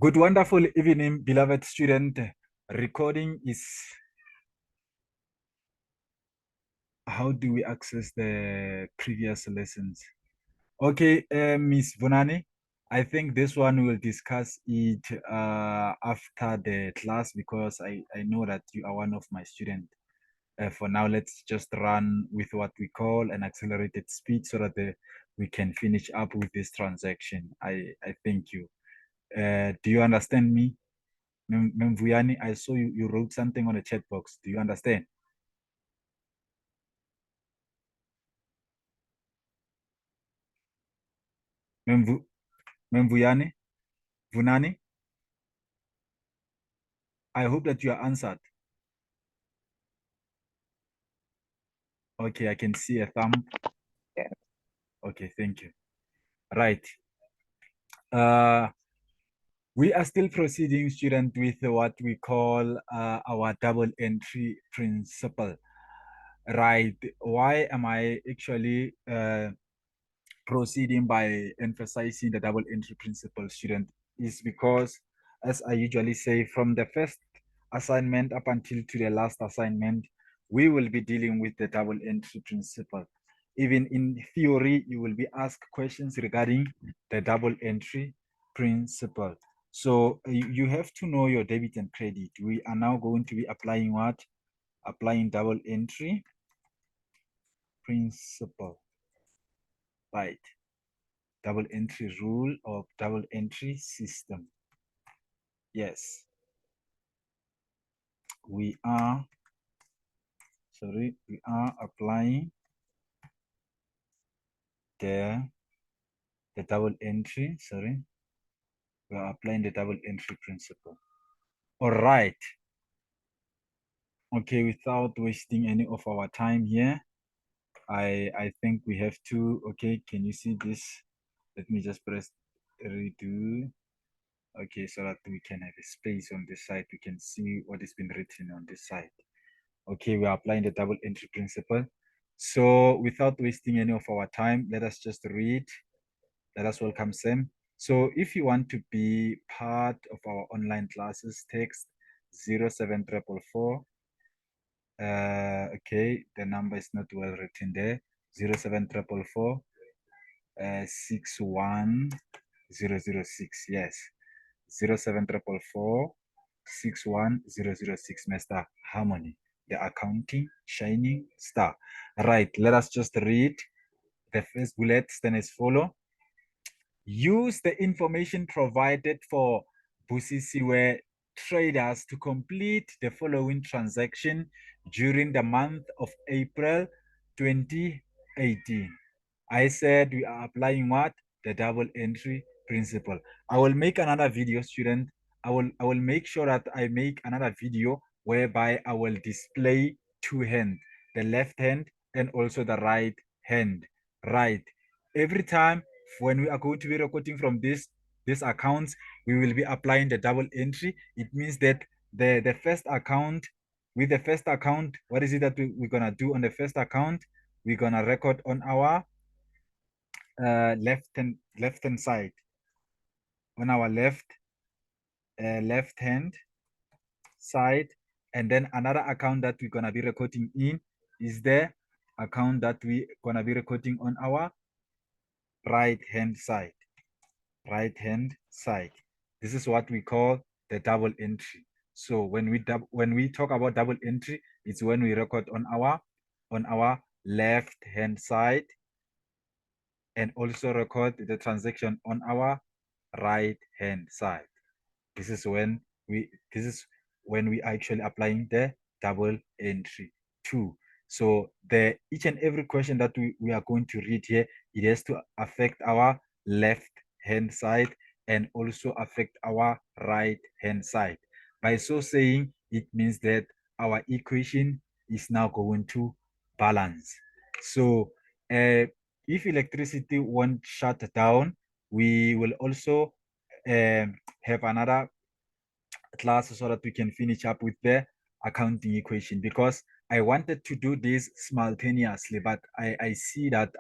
Good, wonderful evening, beloved student. Recording is, how do we access the previous lessons? Okay, Miss Vunani, I think this one we'll discuss it after the class because I know that you are one of my students. For now, let's just run with what we call an accelerated speed so that we can finish up with this transaction. I thank you. Do you understand me? Mvuyani, I saw you wrote something on the chat box. Do you understand? Mvuyani, Vunani, I hope that you are answered. Okay, I can see a thumb. Yeah. Okay, thank you. Right. We are still proceeding, student, with what we call our double entry principle. Right. Why am I actually proceeding by emphasizing the double entry principle, student, is because, as I usually say, from the first assignment up until to the last assignment, we will be dealing with the double entry principle. Even in theory, you will be asked questions regarding the double entry principle. So you have to know your debit and credit. We are now going to be applying what? Applying double entry principle, right? Double entry rule or double entry system. Yes, we are applying the double entry, we are applying the double entry principle. All right. Okay, without wasting any of our time here, I think we have to, okay, can you see this? Let me just press redo. Okay, so that we can have a space on this side. We can see what has been written on this side. Okay, we are applying the double entry principle. So without wasting any of our time, let us just read. Let us welcome Sam. So if you want to be part of our online classes, text 07444. Okay, the number is not well written there. 07444 61006. Yes, 07444 61006, Mr. Harmony, the accounting shining star. Right, let us just read the first bullet, then as follow. Use the information provided for Busisiwe traders to complete the following transaction during the month of April 2018. I said we are applying what? The double entry principle. I will make another video, student. I will make sure that I make another video whereby I will display two hands, the left hand and also the right hand. Right. Every time when we are going to be recording from this accounts, we will be applying the double entry. It means that the first account, with the first account, what is it that we're gonna do on the first account? We're gonna record on our left hand side, on our left hand side, and then another account that we're gonna be recording in is the account that we gonna be recording on our right hand side. This is what we call the double entry. So when we talk about double entry, it's when we record on our left hand side and also record the transaction on our right hand side. This is when we are actually applying the double entry too. So each and every question that we are going to read here, it has to affect our left hand side and also affect our right hand side. By so saying, it means that our equation is now going to balance. So if electricity won't shut down, we will also have another class so that we can finish up with the accounting equation, because I wanted to do this simultaneously, but I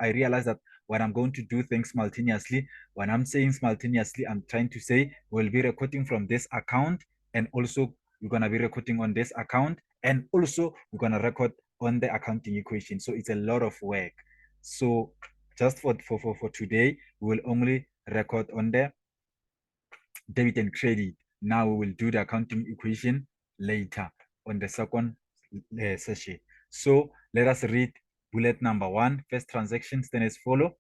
realized that when I'm going to do things simultaneously. When I'm saying simultaneously, I'm trying to say we'll be recording from this account, and also we're going to be recording on this account, and also we're going to record on the accounting equation. So it's a lot of work. So just for today, we will only record on the debit and credit. Now we will do the accounting equation later on the second session. So let us read bullet number 1. First transaction then as follow.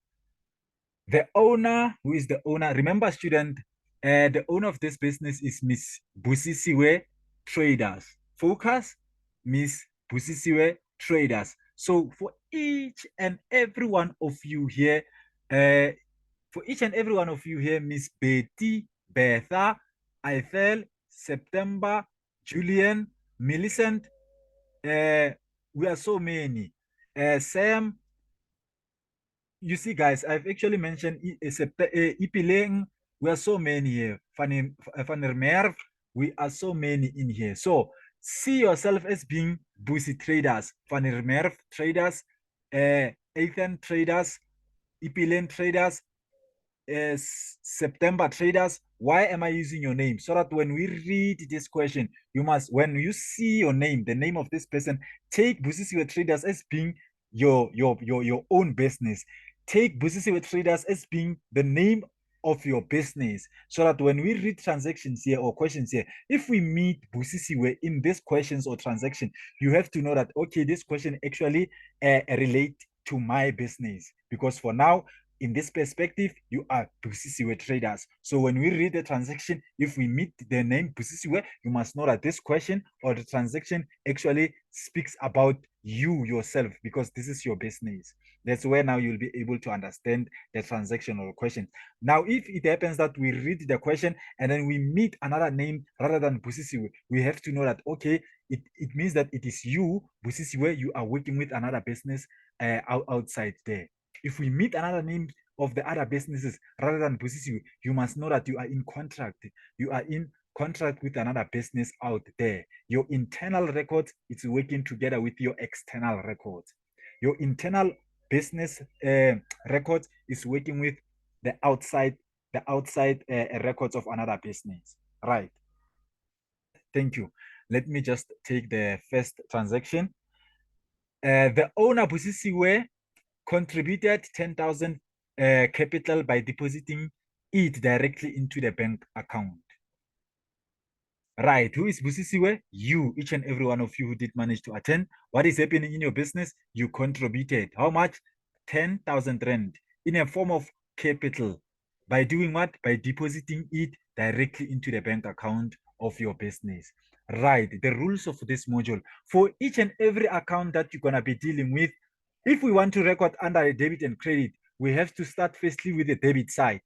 The owner, who is the owner? Remember, student, the owner of this business is Miss Busisiwe Traders. Focus, Miss Busisiwe Traders. So for each and every one of you here, Miss Betty, Betha, Eiffel, September, Julian, Millicent, we are so many. Sam, you see, guys, I've actually mentioned Ipileng. We are so many here. Van der Merwe, we are so many in here. So see yourself as being Busi traders, Van der Merwe traders, Ethan traders, Ipileng traders, September traders. Why am I using your name? So that when we read this question, you must, when you see your name, the name of this person, take Busisiwe traders as being your own business. Take Busisiwe traders as being the name of your business, so that when we read transactions here or questions here, if we meet Busisiwe in these questions or transaction, you have to know that, okay, this question actually relate to my business, because for now, in this perspective, you are Busisiwe traders. So when we read the transaction, if we meet the name Busisiwe, you must know that this question or the transaction actually speaks about you yourself, because this is your business. That's where now you'll be able to understand the transaction or question. Now, if it happens that we read the question and then we meet another name rather than Busisiwe, we have to know that, okay, it means that it is you, Busisiwe, you are working with another business outside there. If we meet another name of the other businesses rather than Busisiwe, you must know that you are in contract. You are in contract with another business out there. Your internal records, it's working together with your external records. Your internal business records is working with the outside records of another business. Right. Thank you. Let me just take the first transaction. The owner Busisiwe contributed 10,000 capital by depositing it directly into the bank account. Right. Who is Busisiwe? You, each and every one of you who did manage to attend. What is happening in your business? You contributed. How much? 10,000 rand in a form of capital. By doing what? By depositing it directly into the bank account of your business. Right. The rules of this module. For each and every account that you're going to be dealing with, if we want to record under a debit and credit, we have to start firstly with the debit side.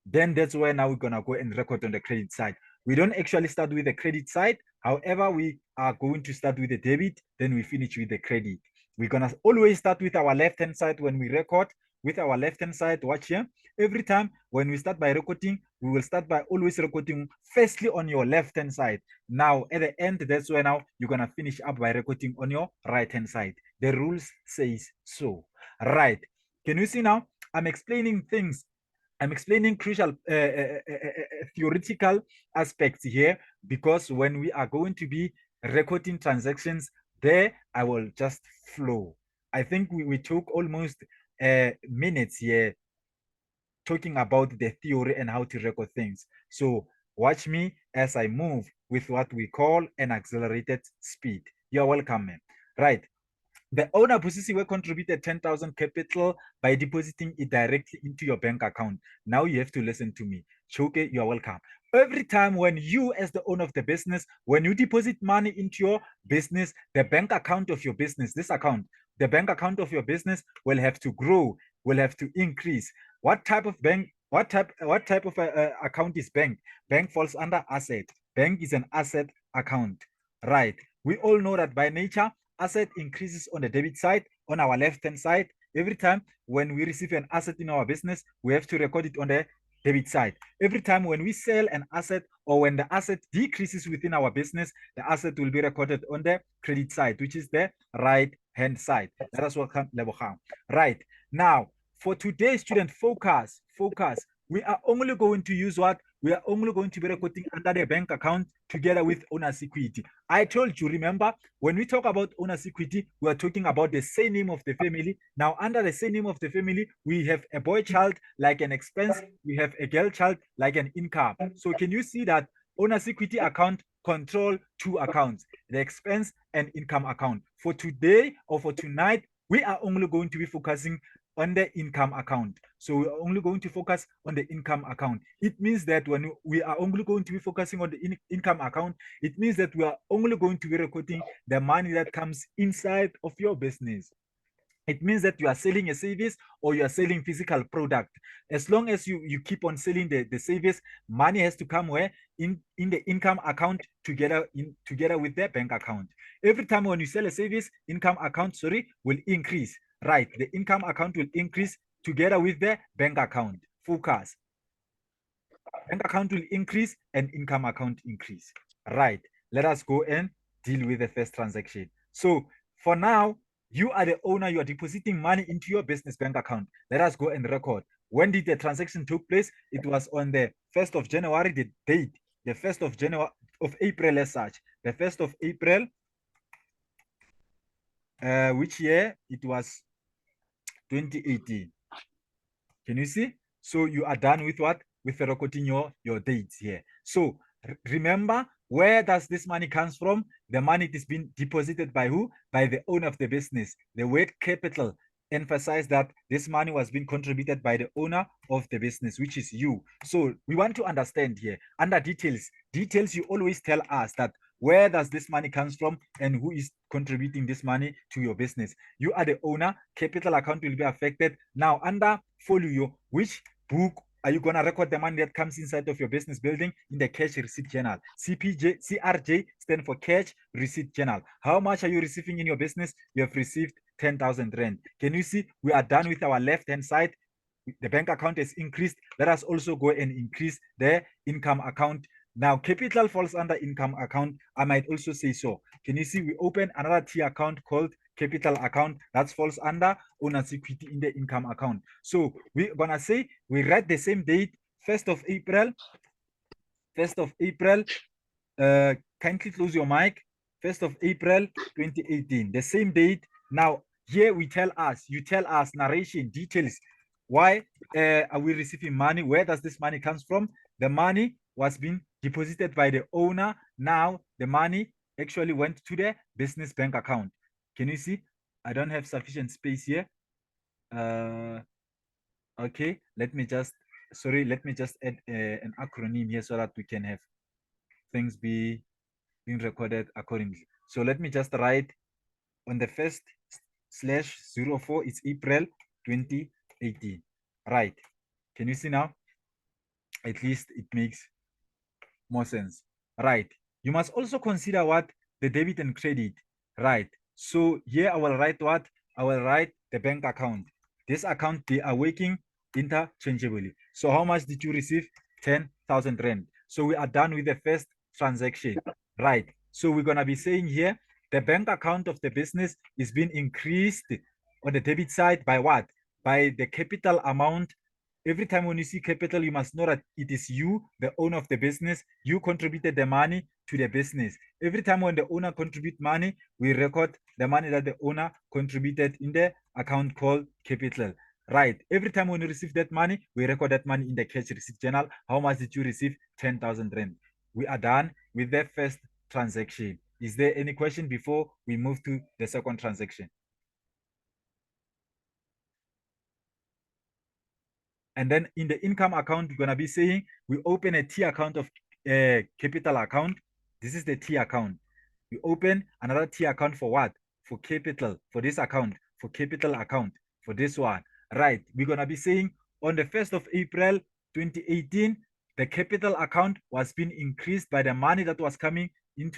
Then that's where now we're going to go and record on the credit side. We don't actually start with the credit side. However, we are going to start with the debit, then we finish with the credit. We're going to always start with our left-hand side when we record. With our left-hand side, watch here. Every time when we start by recording, we will start by always recording firstly on your left-hand side. Now, at the end, that's where now you're going to finish up by recording on your right-hand side. The rules says so. Right. Can you see now? I'm explaining things. I'm explaining crucial theoretical aspects here, because when we are going to be recording transactions, there I will just flow. I think we took almost minutes here talking about the theory and how to record things. So watch me as I move with what we call an accelerated speed. You're welcome, man. Right. The owner Busisiwe contributed 10,000 capital by depositing it directly into your bank account. Now you have to listen to me. Choke, you are welcome. Every time when you, as the owner of the business, when you deposit money into your business, the bank account of your business, this account, the bank account of your business will have to grow, will have to increase. What type of bank, what type of account is bank? Bank falls under asset. Bank is an asset account, right? We all know that by nature, asset increases on the debit side, on our left-hand side. Every time when we receive an asset in our business, we have to record it on the debit side. Every time when we sell an asset or when the asset decreases within our business, the asset will be recorded on the credit side, which is the right-hand side. Let us welcome level. Right. Now, For today's student, focus. We are only going to use what? We are only going to be recording under the bank account together with owner's equity. I told you, remember, when we talk about owner's equity, we are talking about the surname of the family. Now, under the surname of the family, we have a boy child like an expense, we have a girl child like an income. So can you see that owner's equity account control two accounts, the expense and income account? For today or for tonight, we are only going to be focusing on the income account. So we are only going to focus on the income account. It means that when we are only going to be focusing on the income account, it means that we are only going to be recording the money that comes inside of your business. It means that you are selling a service or you are selling physical product. As long as you keep on selling the service, money has to come where? In the income account together with the bank account. Every time when you sell a service, income account, will increase. Right, the income account will increase together with the bank account. Focus. Bank account will increase and income account increase. Right, let us go and deal with the first transaction. So for now, you are the owner, you are depositing money into your business bank account. Let us go and record. When did the transaction took place? It was on the 1st of January, the date, the 1st of January of April as such. The 1st of April, which year? It was 2018. Can you see? So you are done with what? With recording your dates here. So remember, where does this money comes from? The money is being deposited by who? By the owner of the business. The word capital emphasize that this money was being contributed by the owner of the business, which is you. So we want to understand here under details. Details, you always tell us that where does this money comes from and who is contributing this money to your business. You are the owner. Capital account will be affected. Now under folio, which book are you going to record the money that comes inside of your business building? In the cash receipt journal. CRJ stand for cash receipt journal. How much are you receiving in your business? You have received 10,000 rand. Can you see we are done with our left hand side? The bank account has increased. Let us also go and increase the income account. Now, capital falls under income account. I might also say so. Can you see we open another T account called capital account that falls under owner's equity in the income account. So we're gonna say we write the same date, 1st of April. 1st of April. Kindly close your mic. 1st of April 2018. The same date. Now here you tell us narration details. Why are we receiving money? Where does this money comes from? The money was being deposited by the owner. Now the money actually went to the business bank account. Can you see? I don't have sufficient space here. Okay, let me just add an acronym here so that we can have things being recorded accordingly. So let me just write on the first /04, it's April 2018. Right. Can you see now? At least it makes more sense. Right. You must also consider what? The debit and credit. Right. So here I will write what? I will write the bank account. This account, they are working interchangeably. So how much did you receive? 10,000 rand. So we are done with the first transaction. Right. So we're going to be saying here, the bank account of the business is being increased on the debit side by what? By the capital amount. Every time when you see capital, you must know that it is you, the owner of the business. You contributed the money to the business. Every time when the owner contribute money, we record the money that the owner contributed in the account called capital. Right. Every time when you receive that money, we record that money in the cash receipt journal. How much did you receive? 10,000 rand. We are done with the first transaction. Is there any question before we move to the second transaction? And then in the income account, we're going to be saying we open a T account of capital account. This is the T account. We open another T account for what? For capital, for this account, for capital account, for this one. Right. We're going to be saying on the 1st of April 2018, the capital account was being increased by the money that was coming in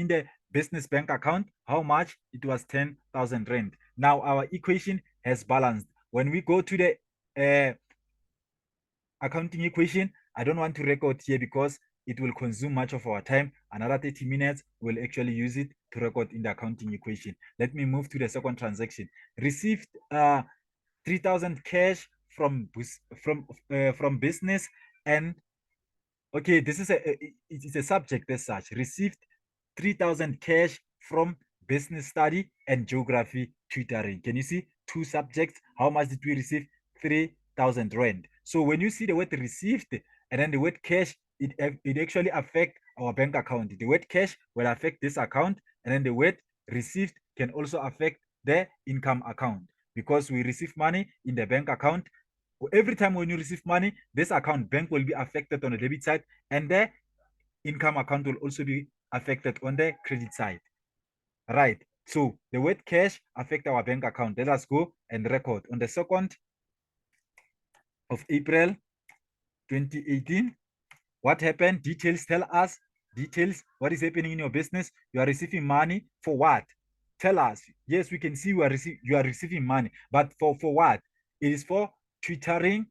the business bank account. How much? It was 10,000 rand. Now our equation has balanced. When we go to the accounting equation, I don't want to record here because it will consume much of our time. Another 30 minutes, we'll actually use it to record in the accounting equation. Let me move to the second transaction. Received 3,000 cash from business, and okay, this is it is a subject as such. Received 3,000 cash from business study and geography tutoring. Can you see two subjects? How much did we receive? 3,000 rand. So when you see the word received and then the word cash, it actually affect our bank account. The word cash will affect this account, and then the word received can also affect the income account, because we receive money in the bank account. Every time when you receive money, this account bank will be affected on the debit side, and the income account will also be affected on the credit side. Right. So the word cash affect our bank account. Let us go and record on the 2nd of April 2018. What happened? Details tell us. Details. What is happening in your business? You are receiving money for what? Tell us. Yes, we can see you are receiving money, but for what? It is for tutoring,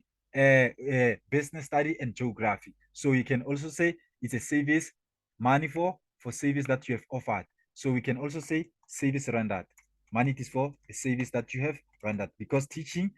business study, and geography. So you can also say it's a service, money for service that you have offered. So we can also say service rendered. Money is for a service that you have rendered, because teaching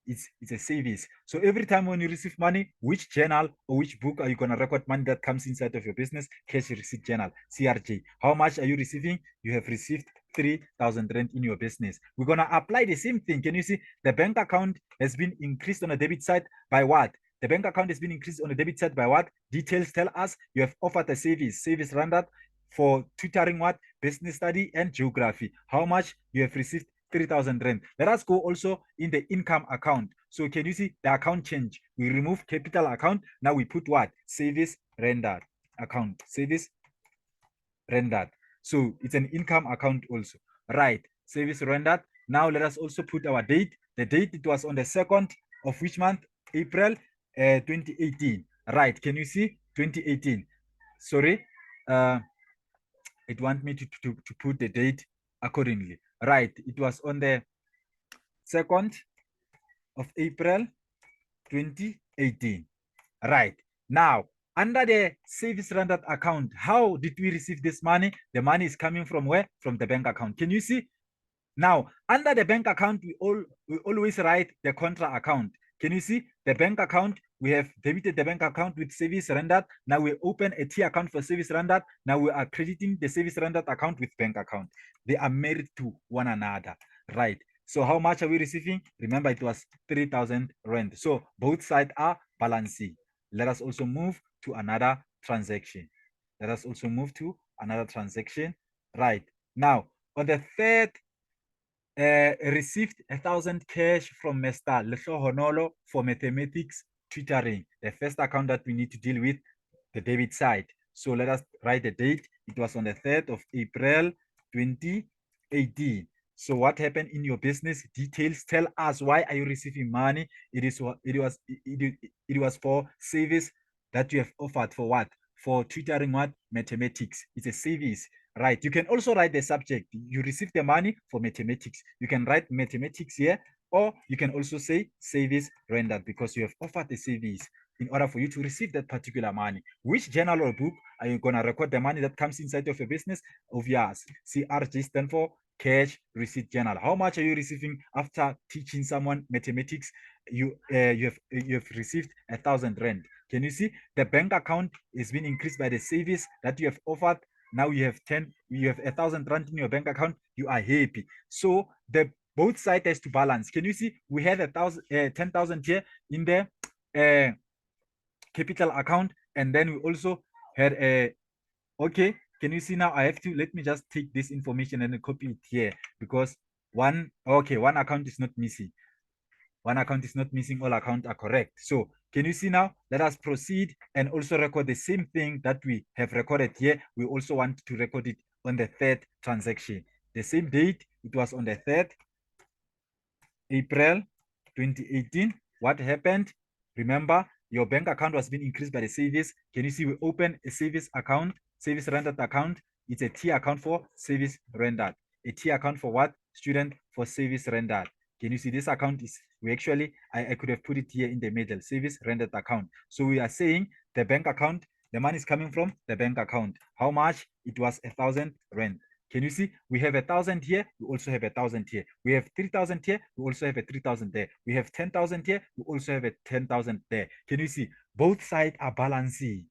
it's a service. So every time when you receive money, which journal or which book are you going to record money that comes inside of your business? Cash receipt journal, CRJ. How much are you receiving? You have received 3,000 rand in your business. We're going to apply the same thing. Can you see the bank account has been increased on the debit side by what? The bank account has been increased on the debit side by what? Details tell us you have offered a service rendered for tutoring what? Business study and geography. How much you have received? 3,000 rand. Let us go also in the income account. So can you see the account change? We remove capital account. Now we put what? Service rendered account. Service rendered. So it's an income account also. Right. Service rendered. Now let us also put our date. The date, it was on the 2nd of which month? April 2018. Right. Can you see? 2018. Sorry. It want me to put the date accordingly. Right. It was on the 2nd of April 2018. Right. Now, under the service rendered account, how did we receive this money? The money is coming from where? From the bank account. Can you see? Now, under the bank account, we always write the contra account. Can you see the bank account? We have debited the bank account with service rendered. Now we open a T account for service rendered. Now we are crediting the service rendered account with bank account. They are married to one another, right? So how much are we receiving? Remember, it was 3,000 rand. So both sides are balancing. Let us also move to another transaction. Let us also move to another transaction. Right. Now, on the 3rd, received 1,000 cash from Mr. Lehlohonolo for mathematics tutoring. The first account that we need to deal with, the debit side. So let us write the date. It was on the 3rd of April 2018. So what happened in your business? Details tell us, why are you receiving money? It was for service that you have offered for what? For tutoring what? Mathematics. It's a service, right? You can also write the subject. You receive the money for mathematics. You can write mathematics here, or you can also say service rendered, because you have offered the service in order for you to receive that particular money. Which journal or book are you going to record the money that comes inside of your business? Of yours. CRJ stand for cash receipt journal. How much are you receiving after teaching someone mathematics? You have received 1,000 rand. Can you see the bank account is being increased by the service that you have offered? Now you have 1,000 rand in your bank account. You are happy. So the both sides has to balance. Can you see we had 10,000 here in the capital account, and then we also had a okay. Can you see now? I have to let me just take this information and copy it here, because one account is not missing. One account is not missing, all accounts are correct. So can you see now? Let us proceed and also record the same thing that we have recorded here. We also want to record it on the 3rd transaction. The same date, it was on the 3rd April 2018. What happened? Remember, your bank account was being increased by the service. Can you see we open a service account, service rendered account? It's a T account for service rendered. A T account for what? Student for service rendered. Can you see this account is, we actually, I could have put it here in the middle, service rendered account. So we are saying the bank account, the money is coming from the bank account. How much? It was 1,000 rand. Can you see? We have 1,000 here. We also have 1,000 here. We have 3,000 here. We also have a 3,000 there. We have 10,000 here. We also have a 10,000 there. Can you see? Both sides are balancing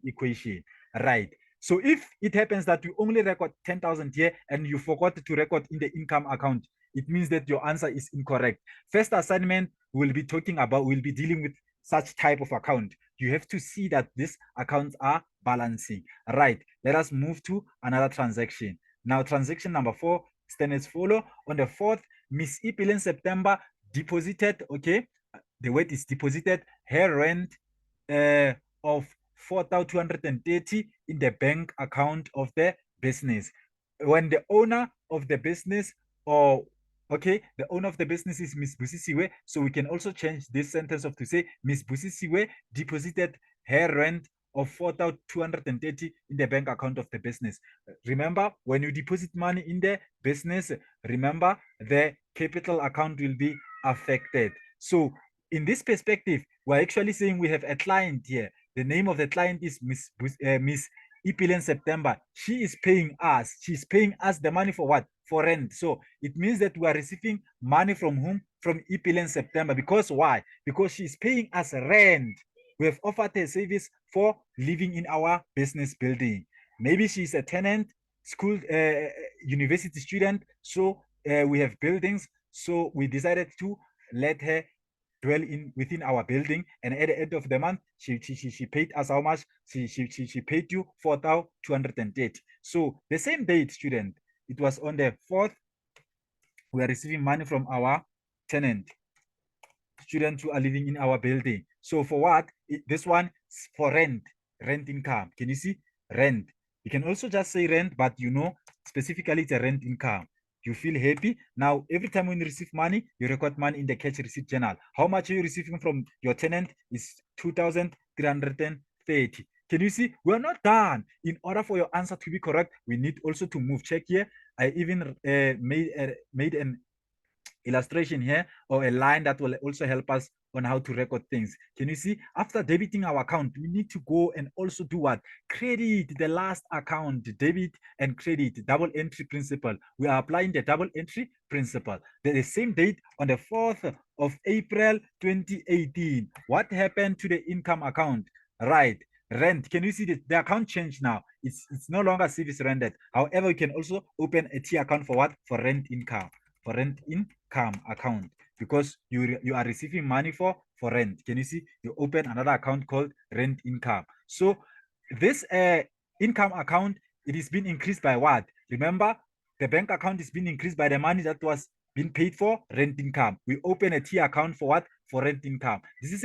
equation, right? So if it happens that you only record 10,000 here and you forgot to record in the income account, it means that your answer is incorrect. First assignment, we'll be dealing with such type of account. You have to see that these accounts are balancing. Right. Let us move to another transaction. Now, transaction number 4 stands as follow. On the 4th, Miss Ipil in September deposited, okay, the word is deposited, her rent of 4,230 in the bank account of the business. When the owner of the business, or okay, the owner of the business is Miss Busisiwe, so we can also change this sentence of to say Miss Busisiwe deposited her rent of 4,230 in the bank account of the business. Remember, when you deposit money in the business, remember the capital account will be affected. So in this perspective, we're actually saying we have a client here. The name of the client is Miss Ipil September. She is paying us. She's paying us the money for what? For rent. So it means that we are receiving money from whom? From Ipil September. Because why? Because she's paying us rent. We have offered a service for living in our business building. Maybe she's a tenant, school, university student. So we have buildings. So we decided to let her dwell in within our building, and at the end of the month she paid us how much? She paid you 4,230. So the same date, student, it was on the 4th, we are receiving money from our tenant, students who are living in our building. So for what? This one is for rent income. Can you see? Rent. You can also just say rent, but you know specifically it's a rent income. You feel happy. Now, every time when you receive money, you record money in the cash receipt journal. How much are you receiving from your tenant? Is 2,330. Can you see? We're not done. In order for your answer to be correct, we need also to move. Check here. I even made an illustration here, or a line that will also help us on how to record things. Can you see? After debiting our account, we need to go and also do what? Credit the last account. Debit and credit, double entry principle. We are applying the double entry principle. The same date, on the 4th of April 2018. What happened to the income account? Right. Rent. Can you see the account change now? It's no longer service rendered. However, you can also open a T account for what? For rent income. For rent income account, because you are receiving money for rent. Can you see? You open another account called rent income. So this income account, it is being increased by what? Remember, the bank account is being increased by the money that was being paid for rent income. We open a T account for what? For rent income. This is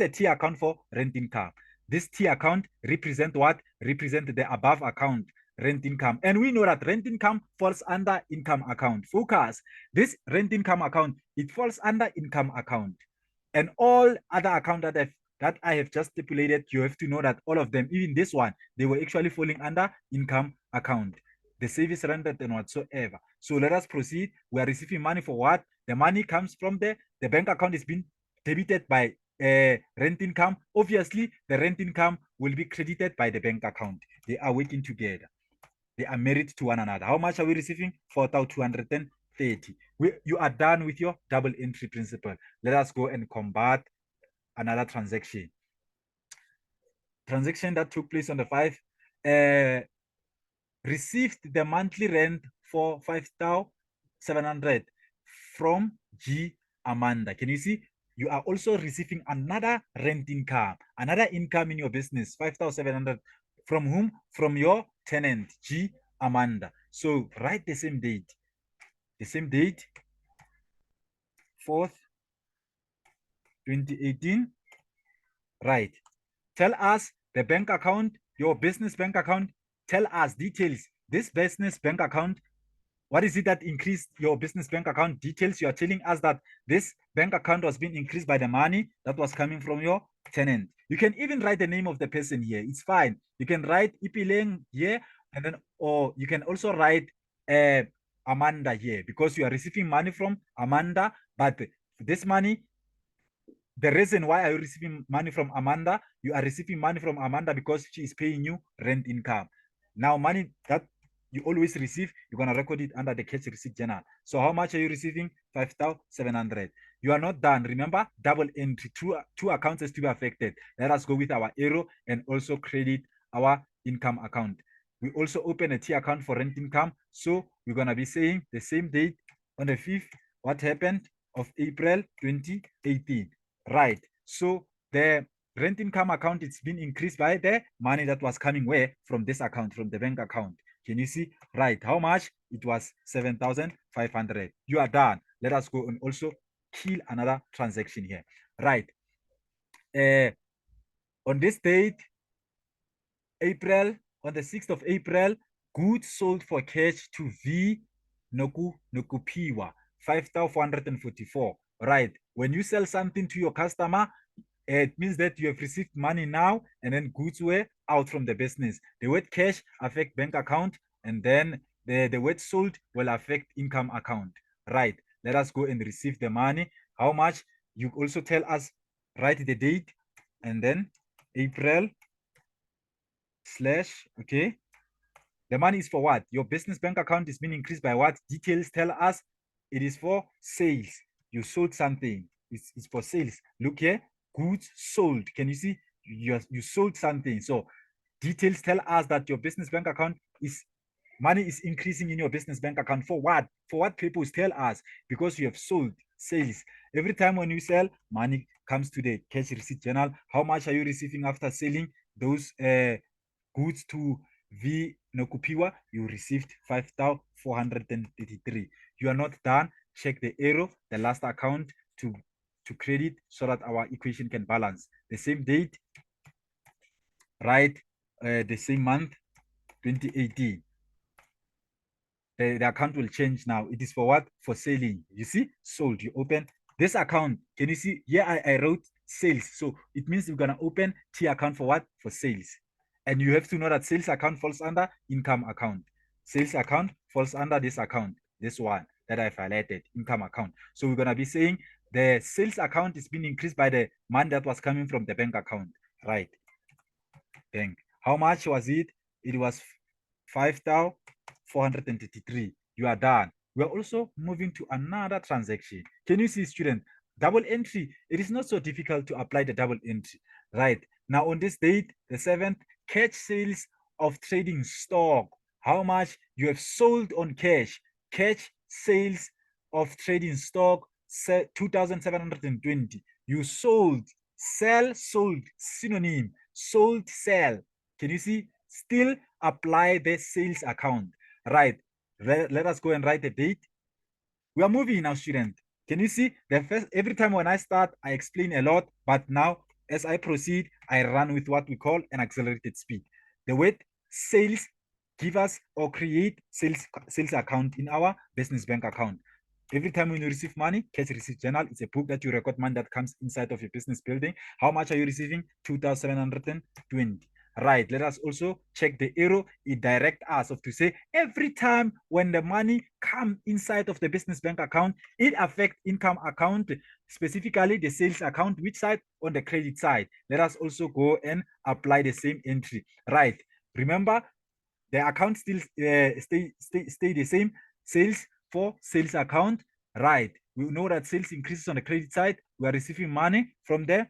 a T account for rent income. This T account represent what? Represent the above account, rent income. And we know that rent income falls under income account. Focus. This rent income account, it falls under income account. And all other account that I have just stipulated, you have to know that all of them, even this one, they were actually falling under income account. The service rendered and whatsoever. So let us proceed. We are receiving money for what? The money comes from the bank account is being debited by rent income. Obviously, the rent income will be credited by the bank account. They are working together. They are married to one another. How much are we receiving? 4,230. You are done with your double entry principle. Let us go and combat another transaction. Transaction that took place on the 5th, received the monthly rent for 5,700 from G Amanda. Can you see? You are also receiving another rent income, another income in your business, 5,700. From whom? From your tenant, G Amanda. So write the same date. The same date, 4th, 2018. Right. Tell us the bank account, your business bank account. Tell us details. This business bank account, what is it that increased your business bank account details? You are telling us that this bank account was being increased by the money that was coming from your tenant. You can even write the name of the person here. It's fine. You can write Ipileng here, and then, or you can also write Amanda here, because you are receiving money from Amanda, but this money, the reason why are you receiving money from Amanda? You are receiving money from Amanda because she is paying you rent income. Now, money that you always receive, you're going to record it under the cash receipt journal. So how much are you receiving? 5,700. You are not done. Remember, double entry, two accounts is to be affected. Let us go with our arrow and also credit our income account. We also open a T account for rent income. So we're going to be saying the same date on the 5th, what happened of April 2018. Right. So the rent income account, it's been increased by the money that was coming where? From this account, from the bank account. Can you see? Right. How much? It was 7,500. You are done. Let us go and also kill another transaction here. Right. On this date, April, on the 6th of April, goods sold for cash to V Nokupiwa, 5,444. Right. When you sell something to your customer, it means that you have received money now and then goods were out from the business. The word cash affect bank account, and then the word sold will affect income account. Right. Let us go and receive the money. How much? You also tell us, write the date, and then April slash, okay. The money is for what? Your business bank account is being increased by what? Details tell us it is for sales. You sold something. It's for sales. Look here, goods sold. Can you see? You sold something. So details tell us that your business bank account is money is increasing in your business bank account for what? For what people tell us? Because you have sold sales. Every time when you sell, money comes to the cash receipt journal. How much are you receiving after selling those goods to V Nokupiwa? You received 5,433. You are not done. Check the arrow, the last account to credit so that our equation can balance. The same date, right? The same month, 2018. The account will change now. It is for what? For selling. You see, sold. You open this account. Can you see? Here I wrote sales. So it means you're gonna open T account for what? For sales. And you have to know that sales account falls under income account. Sales account falls under this account. This one that I've highlighted, income account. So we're gonna be saying the sales account is being increased by the money that was coming from the bank account. Right. Bank. How much was it? It was 5,433. You are done. We are also moving to another transaction. Can you see, student? Double entry. It is not so difficult to apply the double entry. Right. Now, on this date, the 7th, cash sales of trading stock. How much you have sold on cash. Cash sales of trading stock, 2,720. You sold. Sell, sold. Synonym. Sold, sell. Can you see? Still apply the sales account. Right. Let us go and write the date. We are moving now, student. Can you see? The first every time when I start, I explain a lot, but now as I proceed, I run with what we call an accelerated speed. The word sales give us or create sales account in our business bank account. Every time when you receive money, cash receipt journal, it's a book that you record money that comes inside of your business building. How much are you receiving? 2,720. Right. Let us also check the arrow. It direct us of to say every time when the money come inside of the business bank account, it affect income account, specifically the sales account, which side? On the credit side. Let us also go and apply the same entry. Right. Remember, the account still stay the same. Sales for sales account. Right. We know that sales increases on the credit side. We are receiving money from the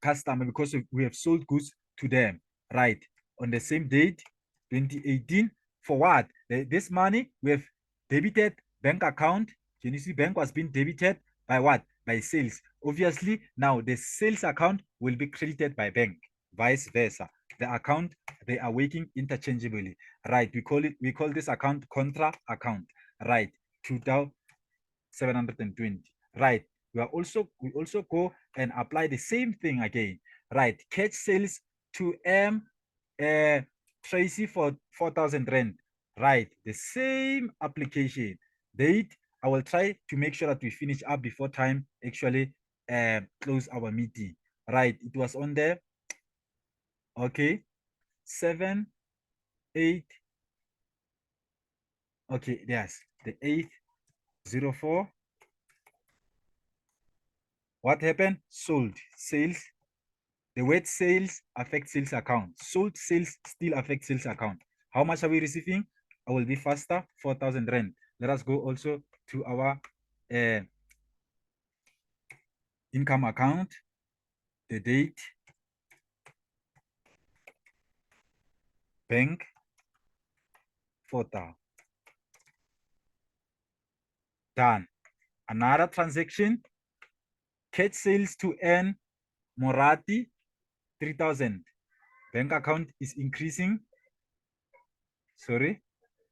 customer because we have sold goods to them, right? On the same date, 2018. For what? This money we have debited bank account. Can you see bank was being debited by what? By sales. Obviously, now the sales account will be credited by bank, vice versa. The account they are working interchangeably, right? We call this account contra account, right? 2,720, right? We also go and apply the same thing again, right? Cash sales to Tracy for 4,000 rand, right? The same application date. I will try to make sure that we finish up before time actually close our meeting, right? It was on there. Okay, 7, 8. Okay, yes, the 804. What happened? Sold, sales. The word sales affects sales account. Sold sales still affects sales account. How much are we receiving? I will be faster, 4,000 rand. Let us go also to our income account, the date, bank, photo. Done. Another transaction, catch sales to earn Morati, 3,000. Bank account is increasing. Sorry,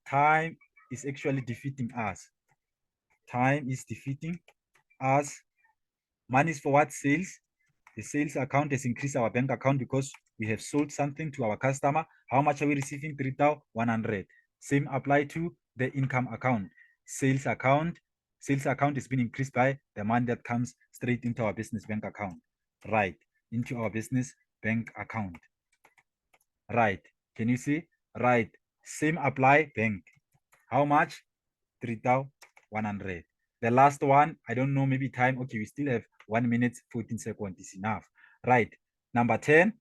time is actually defeating us. Time is defeating us. Money is for what? Sales. The sales account has increased our bank account because we have sold something to our customer. How much are we receiving? 3,100. Same apply to the income account. Sales account. Sales account is being increased by the money that comes straight into our business bank account. Right. Into our business bank account. Right. Can you see? Right. Same apply bank. How much? 3,100. The last one, I don't know, maybe time. Okay, we still have 1 minute, 14 seconds is enough. Right. Number 10,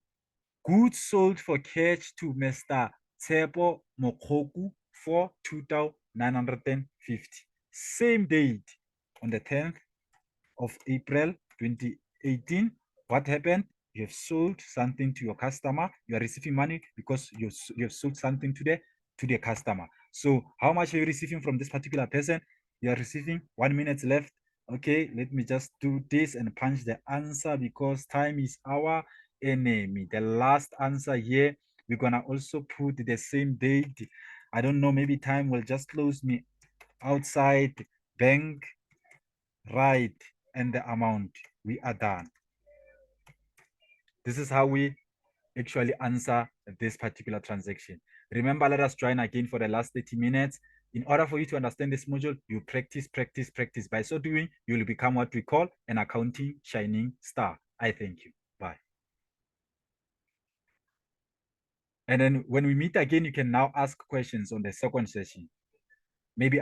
goods sold for cash to Mr. Tsepo Mokoku for 2,950. Same date, on the 10th of April 2018. What happened? You have sold something to your customer. You are receiving money because you have sold something to the customer. So how much are you receiving from this particular person? You are receiving 1 minute left. Okay, let me just do this and punch the answer because time is our enemy. The last answer here, we're gonna also put the same date. I don't know, maybe time will just close me outside bank, right, and the amount. We are done. This is how we actually answer this particular transaction. Remember, let us join again for the last 30 minutes. In order for you to understand this module, you practice, practice, practice. By so doing, you will become what we call an accounting shining star. I thank you. Bye. And then when we meet again, you can now ask questions on the second session. Maybe